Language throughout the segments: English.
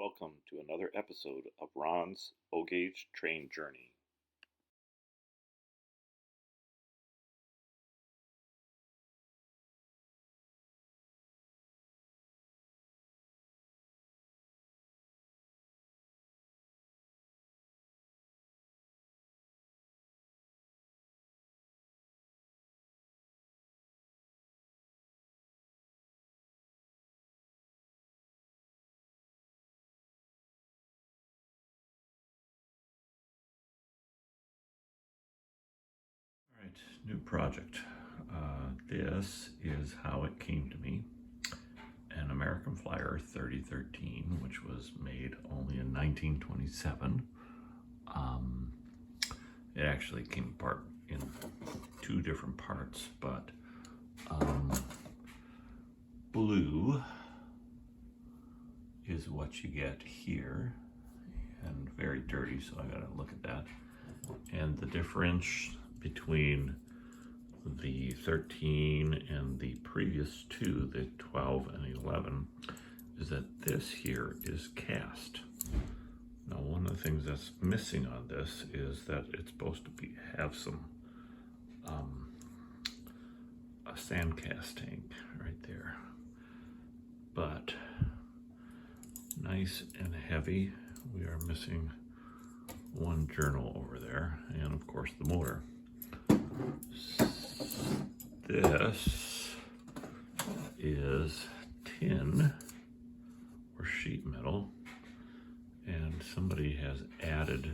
welcome to another episode of Ron's O-Gauge Train Journey. All right, new project. This is how it came to me. An American Flyer 3013, which was made only in 1927. It actually came apart in two different parts, but blue is what you get here, and very dirty, so I gotta look at that. And the difference between the 13 and the previous two, the 12 and 11, is that this here is cast. Now, one of the things that's missing on this is that it's supposed to have some a sand casting right there, but nice and heavy. We are missing one journal over there, and of course the motor. This is tin or sheet metal, and somebody has added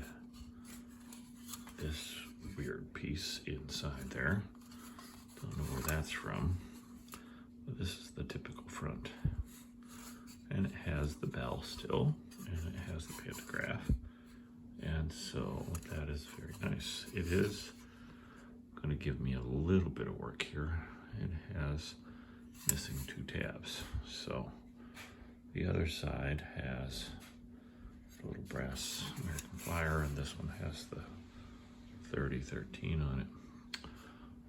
this weird piece inside there. Don't know where that's from, but this is the typical front, and it has the bell still, and it has the pantograph, and so that is very nice. It is going to give me a little bit of work here. It has missing two tabs, so the other side has a little brass American Flyer, and this one has the 3013 on it.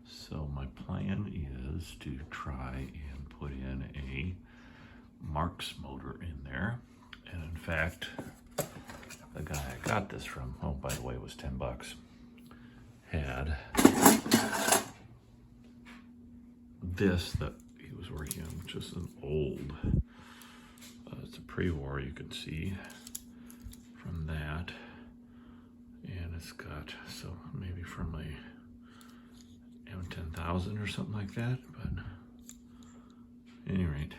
So my plan is to try and put in a Marx motor in there, and in fact the guy I got this from, oh by the way, it was 10 bucks, had this that he was working on, which is an old, it's a pre-war, you can see from that, and it's got, so maybe from a M10,000 or something like that, but at any rate,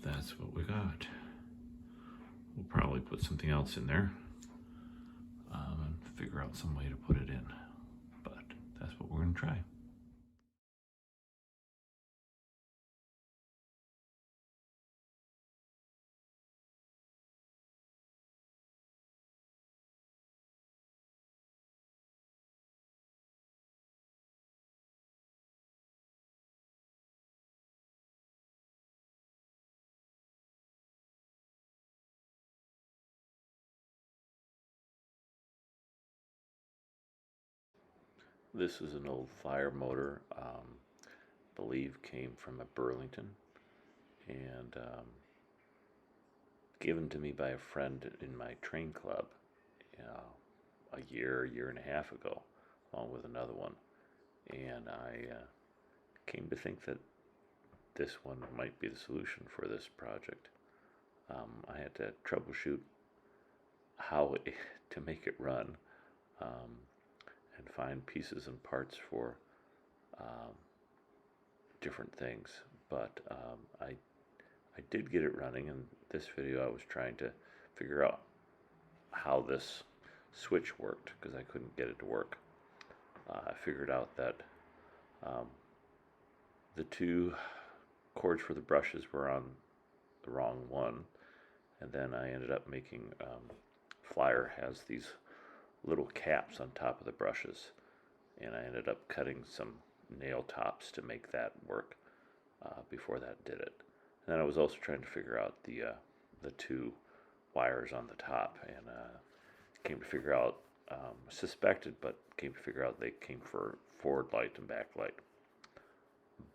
that's what we got. We'll probably put something else in there and figure out some way to put it in, but that's what we're going to try. This is an old Flyer motor, believe came from a Burlington, and given to me by a friend in my train club a year and a half ago, along with another one. And I came to think that this one might be the solution for this project. I had to troubleshoot how to make it run, and find pieces and parts for different things, but I did get it running. In this video I was trying to figure out how this switch worked because I couldn't get it to work. I figured out that the two cords for the brushes were on the wrong one, and then I ended up making Flyer has these little caps on top of the brushes, and I ended up cutting some nail tops to make that work before that did it. And then I was also trying to figure out the two wires on the top, and came to figure out, suspected, but came to figure out they came for forward light and back light.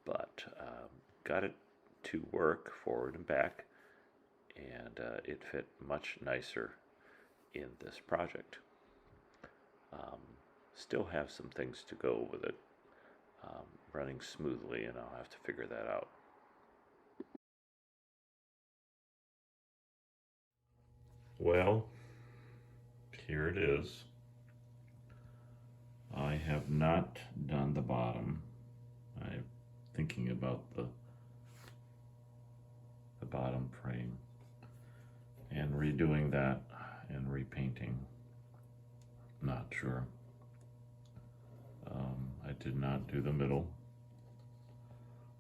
But got it to work forward and back, and it fit much nicer in this project. Still have some things to go with it running smoothly, and I'll have to figure that out. Well, here it is. I have not done the bottom. I'm thinking about the bottom frame and redoing that and repainting. Not sure. I did not do the middle.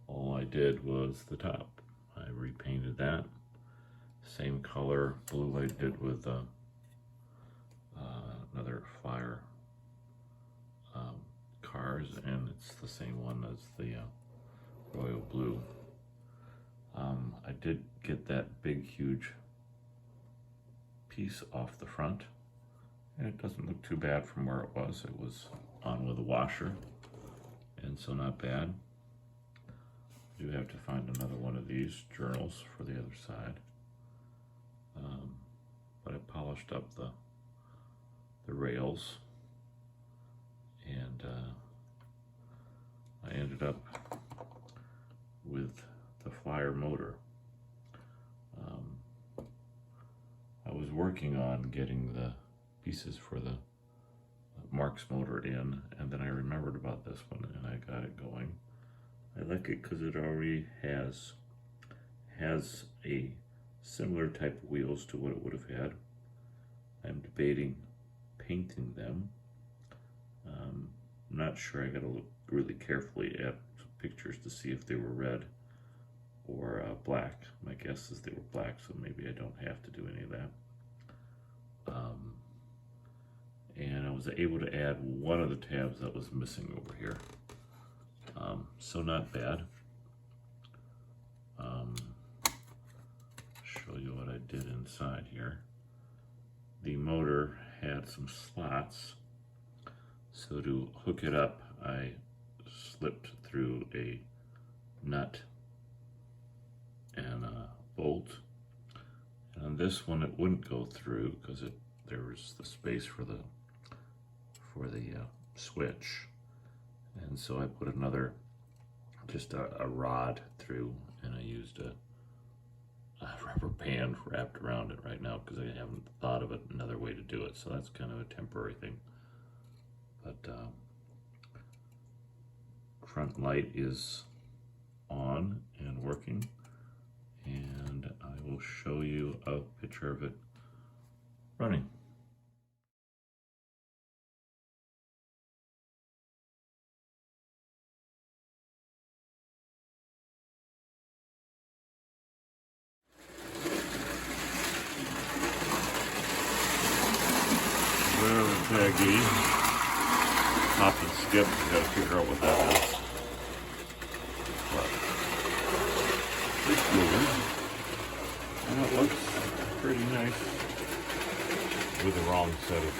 All I did was the top. I repainted that. Same color blue I did with another Fire cars, and it's the same one as the royal blue. I did get that big huge piece off the front, and it doesn't look too bad from where it was. It was on with a washer, and so not bad. I do have to find another one of these journals for the other side. But I polished up the rails, and I ended up with the Fire motor. I was working on getting the pieces for the Marx motor in, and then I remembered about this one and I got it going. I like it because it already has a similar type of wheels to what it would have had. I'm debating painting them. I'm not sure. I gotta look really carefully at some pictures to see if they were red or black. My guess is they were black, so maybe I don't have to do any of that. And I was able to add one of the tabs that was missing over here. So not bad. Show you what I did inside here. The motor had some slots, so to hook it up I slipped through a nut and a bolt, and on this one it wouldn't go through because there was the space for the switch, and so I put another, just a rod through, and I used a rubber band wrapped around it right now because I haven't thought of another way to do it, so that's kind of a temporary thing. But front light is on and working, and I will show you a picture of it running. Well, Peggy, hop and skip, you gotta figure out what that is. But it's moving, and it looks pretty nice with the wrong set of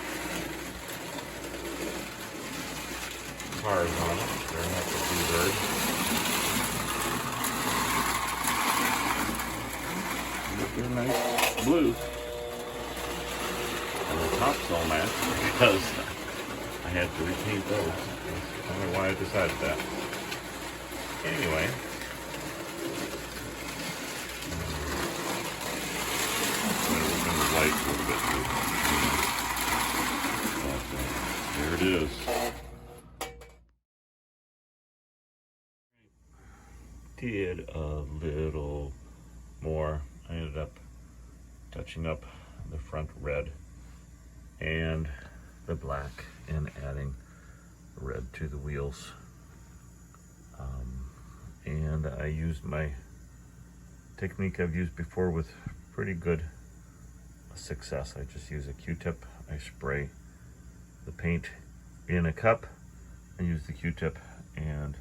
cars on it. They're not the bluebird. But they're nice blue. And the tops all match because I had to repaint those. I don't know why I decided that. Anyway. The light a little bit too. But, there it is. Did a little more. I ended up touching up the front red and the black and adding red to the wheels. And I used my technique I've used before with pretty good success. I just use a Q-tip. I spray the paint in a cup and use the Q-tip, and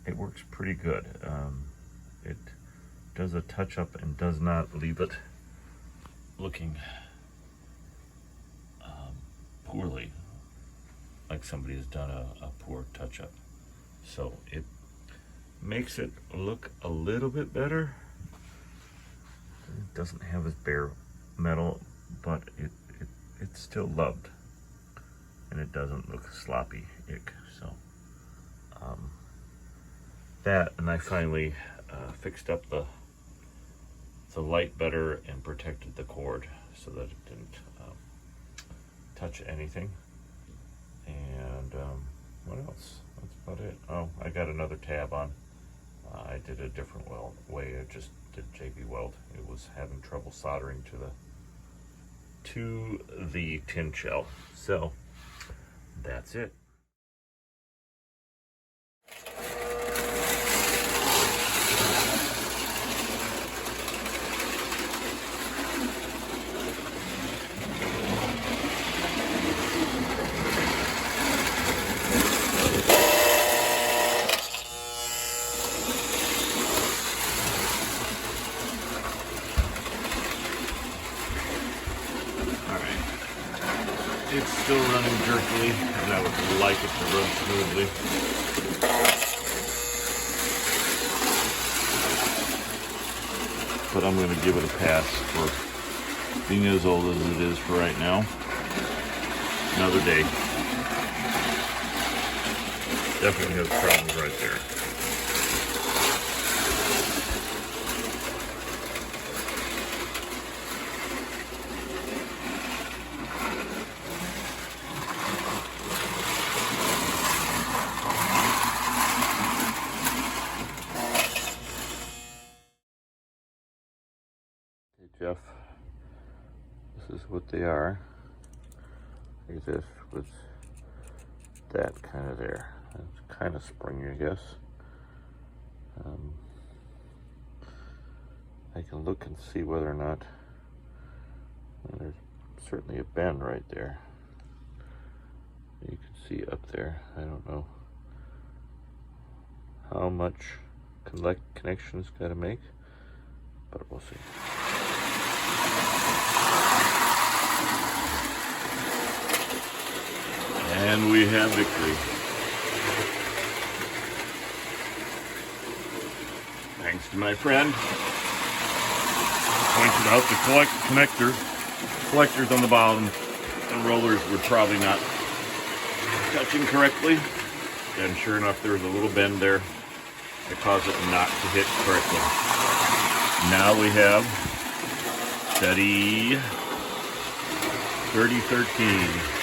it works pretty good. It does a touch-up and does not leave it looking poorly, like somebody has done a poor touch-up. So it makes it look a little bit better It doesn't have as bare metal, but it's still loved, and it doesn't look sloppy ick. So that, and I finally fixed up the light better and protected the cord so that it didn't touch anything. And what else? That's about it. Oh, I got another tab on. I did a different way. I just did JB weld. It was having trouble soldering to the tin shell. So that's it. It's still running jerkily, and I would like it to run smoothly. But I'm going to give it a pass for being as old as it is for right now. Another day. Definitely has problems right there. Jeff, this is what they are. Like this with that kind of there. It's kind of springy, I guess. I can look and see whether or not there's certainly a bend right there. You can see up there. I don't know how much connection it's got to make, but we'll see. And we have victory. Thanks to my friend. Pointed out the collectors on the bottom. The rollers were probably not touching correctly. And sure enough, there was a little bend there that caused it not to hit correctly. Now we have steady 30-13.